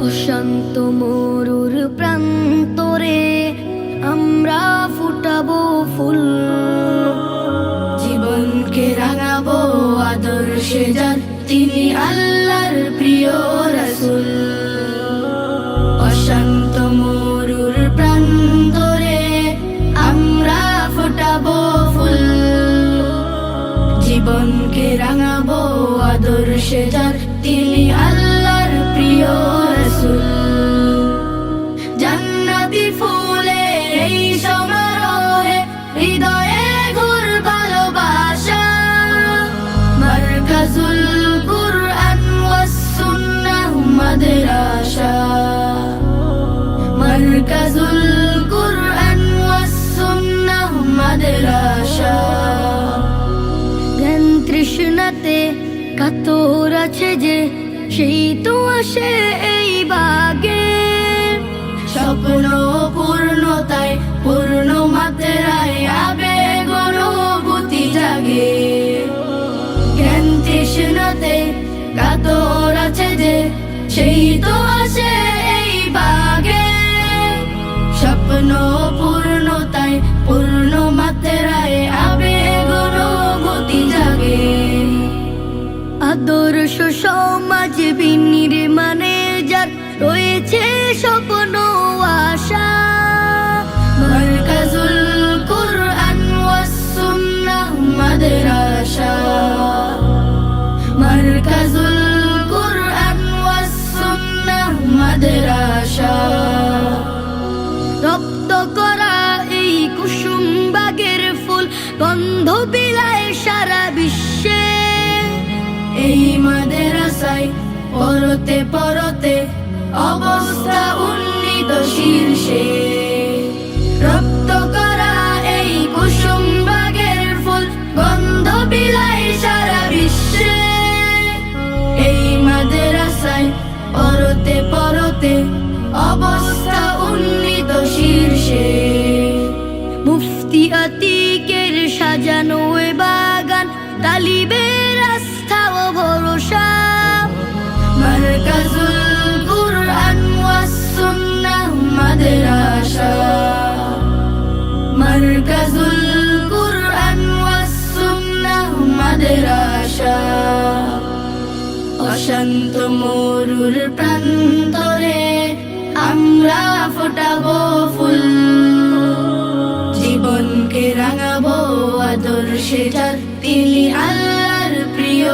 অশান্ত মরুর প্রান্তরে আমরা ফুটাবো ফুল, জীবনকে রাঙাবো আদর্শে যার তিনি আল্লাহর প্রিয় রাসূল। অশান্ত মরুর প্রান্তরে আমরা ফুটাবো ফুল, জীবনকে রাঙাবো আদর্শে যার তিনি আল্লাহর প্রিয় রাসূল। জান্নাতি ফুলের এই সমারোহে হৃদয়ে ঘুর ভালোবাসা, মারকাজুল কুরআন ওয়াস সুন্নাহ মাদ্রাসা, মারকাজুল কুরআন ওয়াস সুন্নাহ মাদ্রাসা। জ্ঞান তৃষ্ণাতে কাতর আছে যে সেই তো আসে এই বাগে, স্বপ্ন পূর্ণতায় পূর্ণ মাত্রায় আবেগ অনুভূতি জাগে। জ্ঞান তৃষ্ণাতে কাতর আছে যে সেই তো আসে এই বাগে, স্বপ্ন পূর্ণতায় পূর্ণ মাত্রায় আবেগ অনুভূতি জাগে। আদর্শ সমাজ বিনির্মাণে যার রয়েছে স্বপ্ন আশা, মারকাজুল কুরআন ওয়াস সুন্নাহ মাদ্রাসা, মারকাজুল কুরআন ওয়াস সুন্নাহ মাদ্রাসা। রপ্ত করা এই কুসুম বাগের ফুল গন্ধ বিলায় সারা বিশ্বে, এই মাদ্রাসায় পরতে পরতে অবস্থা উন্নীত শীর্ষে। রপ্ত করা এই কুসুম বাগের ফুল গন্ধ বিলায় সারা বিশ্বে, এই মাদ্রাসায় পরতে পরতে অবস্থা উন্নীত শীর্ষে। মুফতি আতিকের সাজানো এ বাগান তালিবের আস্থা ও ভরসা, মারকাজুল কুরআন ওয়াস সুন্নাহ মাদ্রাসা, মারকাজুল কুরআন ওয়াস সুন্নাহ মাদ্রাসা। অশান্ত মরুর প্রান্তরে আমরা ফোটাবো ফুল, জীবনকে রাঙাবো আদর্শে যার তিনি আল্লাহর প্রিয়